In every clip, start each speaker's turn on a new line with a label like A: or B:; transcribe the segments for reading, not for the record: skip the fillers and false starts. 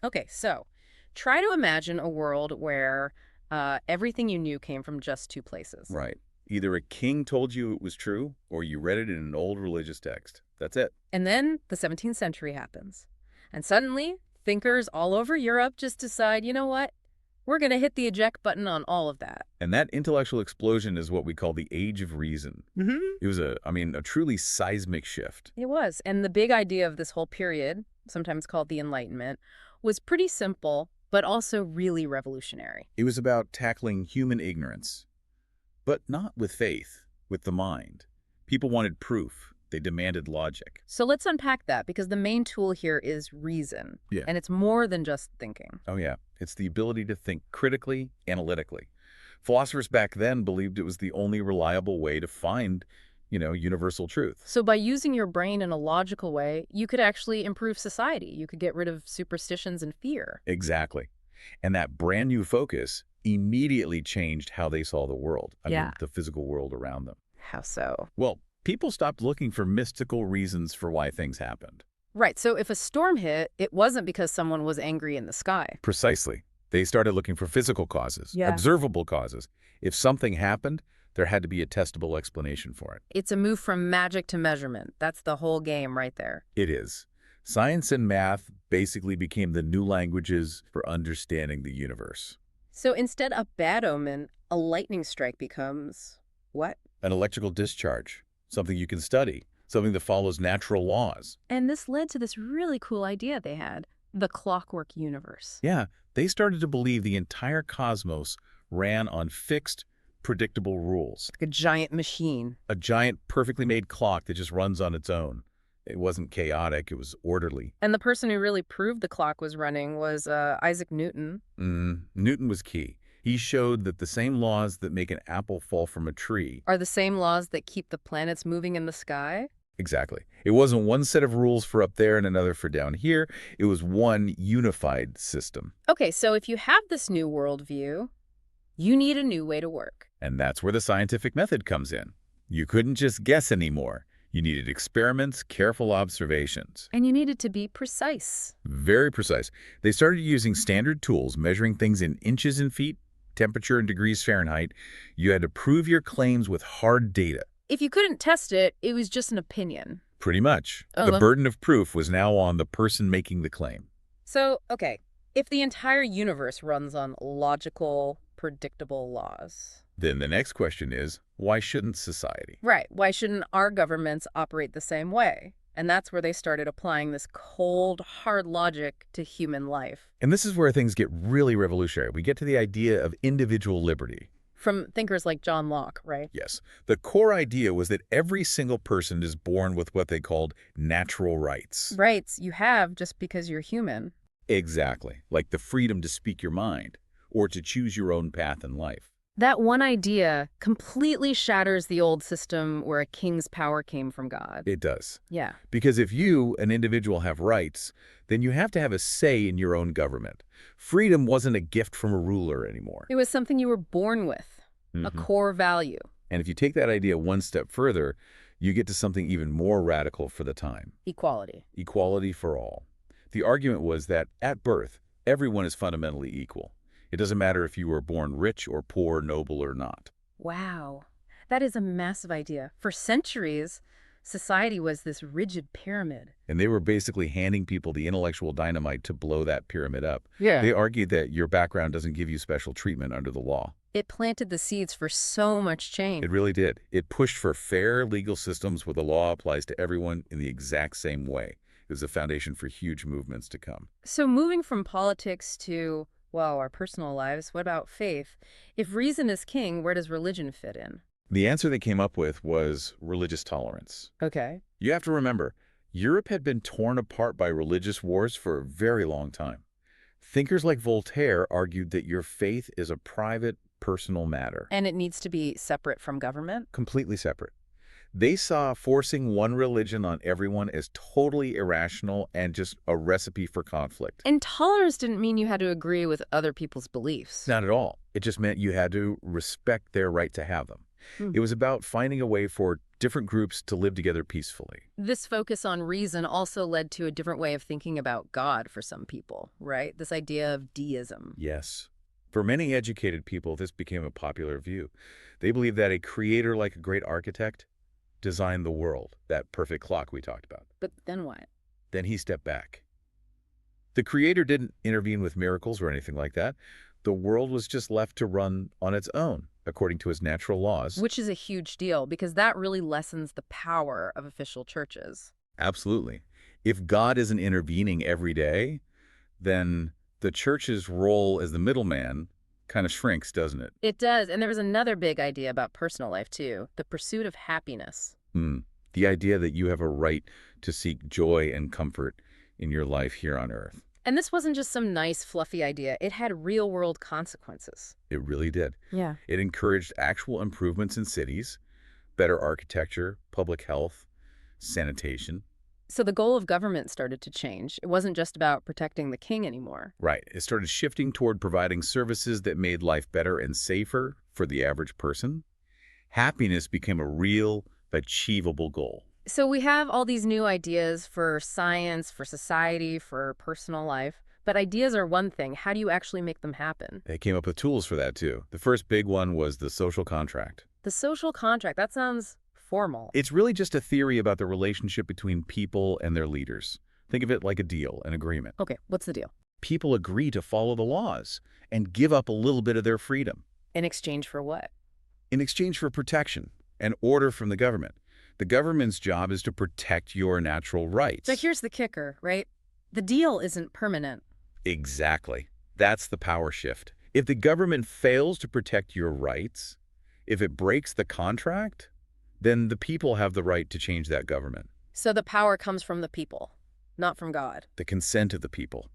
A: Okay, so try to imagine a world where everything you knew came from just two places.
B: Right. Either a king told you it was true, or you read it in an old religious text. That's it.
A: And then the 17th century happens. And suddenly, thinkers all over Europe just decide, you know what? We're going to hit the eject button on all of that.
B: And that intellectual explosion is what we call the Age of Reason. It was a truly seismic shift.
A: It was. And the big idea of this whole period, sometimes called the Enlightenment, was pretty simple, but also really revolutionary.
B: It was about tackling human ignorance, but not with faith, with the mind. People wanted proof. They demanded logic.
A: So let's unpack that, because the main tool here is reason.
B: Yeah.
A: And it's more than just thinking.
B: Oh, yeah. It's the ability to think critically, analytically. Philosophers back then believed it was the only reliable way to find, universal truth.
A: So by using your brain in a logical way, you could actually improve society. You could get rid of superstitions and fear.
B: Exactly. And that brand new focus immediately changed how they saw the world. The physical world around them.
A: How so?
B: Well, people stopped looking for mystical reasons for why things happened.
A: Right, so if a storm hit, it wasn't because someone was angry in the sky.
B: Precisely. They started looking for physical causes,
A: Yeah.
B: observable causes. If something happened, there had to be a testable explanation for it.
A: It's a move from magic to measurement. That's the whole game right there.
B: It is. Science and math basically became the new languages for understanding the universe.
A: So instead of bad omen, a lightning strike becomes what?
B: An electrical discharge, something you can study, something that follows natural laws.
A: And this led to this really cool idea they had, the clockwork universe.
B: Yeah, they started to believe the entire cosmos ran on fixed, predictable rules.
A: Like a giant machine.
B: A giant, perfectly made clock that just runs on its own. It wasn't chaotic, it was orderly.
A: And the person who really proved the clock was running was Isaac Newton.
B: Newton was key. He showed that the same laws that make an apple fall from a tree
A: Are the same laws that keep the planets moving in the sky?
B: Exactly. It wasn't one set of rules for up there and another for down here. It was one unified system.
A: Okay, so if you have this new worldview, you need a new way to work.
B: And that's where the scientific method comes in. You couldn't just guess anymore. You needed experiments, careful observations.
A: And you need it to be precise.
B: Very precise. They started using standard tools, measuring things in inches and feet, temperature in degrees Fahrenheit. You had to prove your claims with hard data.
A: If you couldn't test it, it was just an opinion.
B: Pretty much.
A: Oh,
B: The burden of proof was now on the person making the claim.
A: So, okay, if the entire universe runs on logical, predictable laws.
B: Then the next question is, why shouldn't society?
A: Right, why shouldn't our governments operate the same way? And that's where they started applying this cold, hard logic to human life.
B: And this is where things get really revolutionary. We get to the idea of individual liberty.
A: From thinkers like John Locke, right?
B: Yes. The core idea was that every single person is born with what they called natural rights.
A: Rights you have just because you're human.
B: Exactly. Like the freedom to speak your mind or to choose your own path in life.
A: That one idea completely shatters the old system where a king's power came from God.
B: It does.
A: Yeah.
B: Because if you, an individual, have rights, then you have to have a say in your own government. Freedom wasn't a gift from a ruler anymore.
A: It was something you were born with, a core value.
B: And if you take that idea one step further, you get to something even more radical for the time.
A: Equality.
B: Equality for all. The argument was that at birth, everyone is fundamentally equal. It doesn't matter if you were born rich or poor, noble or not.
A: Wow. That is a massive idea. For centuries, society was this rigid pyramid.
B: And they were basically handing people the intellectual dynamite to blow that pyramid up.
A: Yeah.
B: They argued that your background doesn't give you special treatment under the law.
A: It planted the seeds for so much change.
B: It really did. It pushed for fair legal systems where the law applies to everyone in the exact same way. It was a foundation for huge movements to come.
A: So moving from politics to, well, our personal lives, what about faith? If reason is king, where does religion fit in?
B: The answer they came up with was religious tolerance.
A: Okay.
B: You have to remember, Europe had been torn apart by religious wars for a very long time. Thinkers like Voltaire argued that your faith is a private, personal matter.
A: And it needs to be separate from government?
B: Completely separate. They saw forcing one religion on everyone as totally irrational and just a recipe for conflict.
A: And tolerance didn't mean you had to agree with other people's beliefs.
B: Not at all. It just meant you had to respect their right to have them.
A: Hmm.
B: It was about finding a way for different groups to live together peacefully.
A: This focus on reason also led to a different way of thinking about God for some people, right? This idea of deism.
B: Yes. For many educated people, this became a popular view. They believed that a creator like a great architect designed the world, that perfect clock we talked about.
A: But then what?
B: Then he stepped back. The creator didn't intervene with miracles or anything like that. The world was just left to run on its own, according to his natural laws.
A: Which is a huge deal because that really lessens the power of official churches.
B: Absolutely. If God isn't intervening every day, then the church's role as the middleman kind of shrinks, doesn't it?
A: It does, and there was another big idea about personal life too, the pursuit of happiness.
B: Hmm. The idea that you have a right to seek joy and comfort in your life here on earth.
A: And this wasn't just some nice, fluffy idea. It had real-world consequences.
B: It really did.
A: Yeah.
B: It encouraged actual improvements in cities, better architecture, public health, sanitation.
A: So the goal of government started to change. It wasn't just about protecting the king anymore.
B: Right. It started shifting toward providing services that made life better and safer for the average person. Happiness became a real, achievable goal.
A: So we have all these new ideas for science, for society, for personal life. But ideas are one thing. How do you actually make them happen?
B: They came up with tools for that, too. The first big one was the social contract.
A: The social contract, that sounds formal.
B: It's really just a theory about the relationship between people and their leaders. Think of it like a deal, an agreement.
A: Okay, what's the deal?
B: People agree to follow the laws and give up a little bit of their freedom
A: In exchange for what?
B: in exchange for protection and order from the government. The government's job is to protect your natural rights.
A: So here's the kicker, right? The deal isn't permanent.
B: Exactly. That's the power shift. If the government fails to protect your rights, if it breaks the contract, then the people have the right to change that government.
A: So the power comes from the people, not from God.
B: The consent of the people,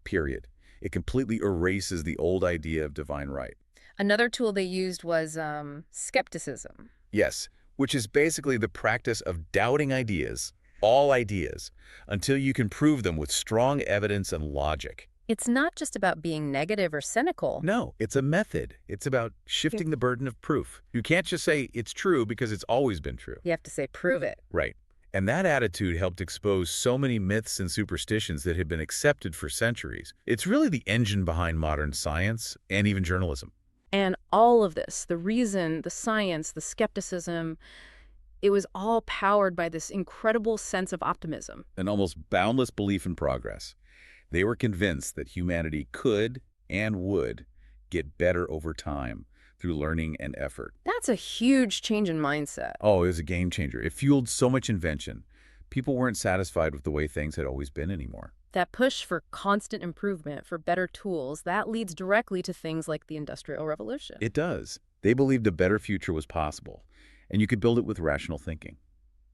B: period. It completely erases the old idea of divine right.
A: Another tool they used was skepticism.
B: Yes, which is basically the practice of doubting ideas, all ideas, until you can prove them with strong evidence and logic.
A: It's not just about being negative or cynical.
B: No, it's a method. It's about shifting the burden of proof. You can't just say it's true because it's always been true.
A: You have to say, prove it.
B: Right. And that attitude helped expose so many myths and superstitions that had been accepted for centuries. It's really the engine behind modern science and even journalism.
A: And all of this, the reason, the science, the skepticism, it was all powered by this incredible sense of optimism.
B: An almost boundless belief in progress. They were convinced that humanity could and would get better over time through learning and effort.
A: That's a huge change in mindset.
B: Oh, it was a game changer. It fueled so much invention. People weren't satisfied with the way things had always been anymore.
A: That push for constant improvement, for better tools, that leads directly to things like the Industrial Revolution.
B: It does. They believed a better future was possible, and you could build it with rational thinking.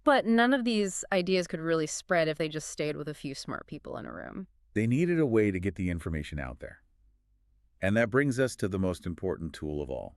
A: But none of these ideas could really spread if they just stayed with a few smart people in a room.
B: They needed a way to get the information out there. And that brings us to the most important tool of all,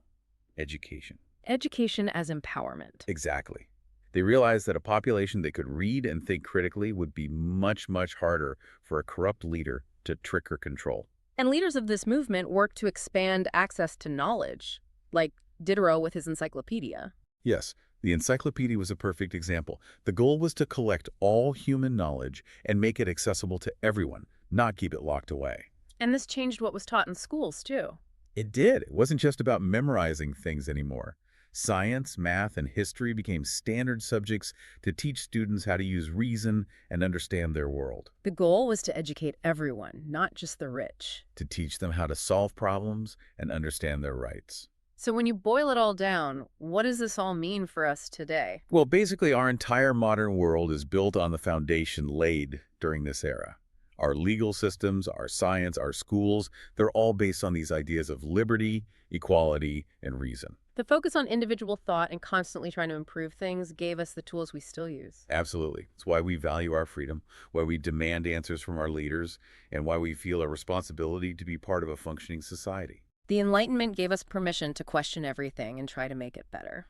B: education.
A: Education as empowerment.
B: Exactly. They realized that a population that could read and think critically would be much, much harder for a corrupt leader to trick or control.
A: And leaders of this movement worked to expand access to knowledge, like Diderot with his encyclopedia.
B: Yes, the encyclopedia was a perfect example. The goal was to collect all human knowledge and make it accessible to everyone, not keep it locked away.
A: And this changed what was taught in schools, too.
B: It did. It wasn't just about memorizing things anymore. Science, math, and history became standard subjects to teach students how to use reason and understand their world.
A: The goal was to educate everyone, not just the rich.
B: To teach them how to solve problems and understand their rights.
A: So when you boil it all down, what does this all mean for us today?
B: Well, basically, our entire modern world is built on the foundation laid during this era. Our legal systems, our science, our schools, they're all based on these ideas of liberty, equality, and reason.
A: The focus on individual thought and constantly trying to improve things gave us the tools we still use.
B: Absolutely. It's why we value our freedom, why we demand answers from our leaders, and why we feel a responsibility to be part of a functioning society.
A: The Enlightenment gave us permission to question everything and try to make it better.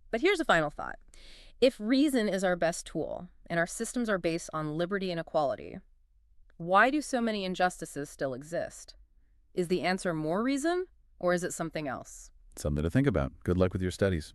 A: But here's a final thought. If reason is our best tool, and our systems are based on liberty and equality, why do so many injustices still exist? Is the answer more reason, or is it something else?
B: Something to think about. Good luck with your studies.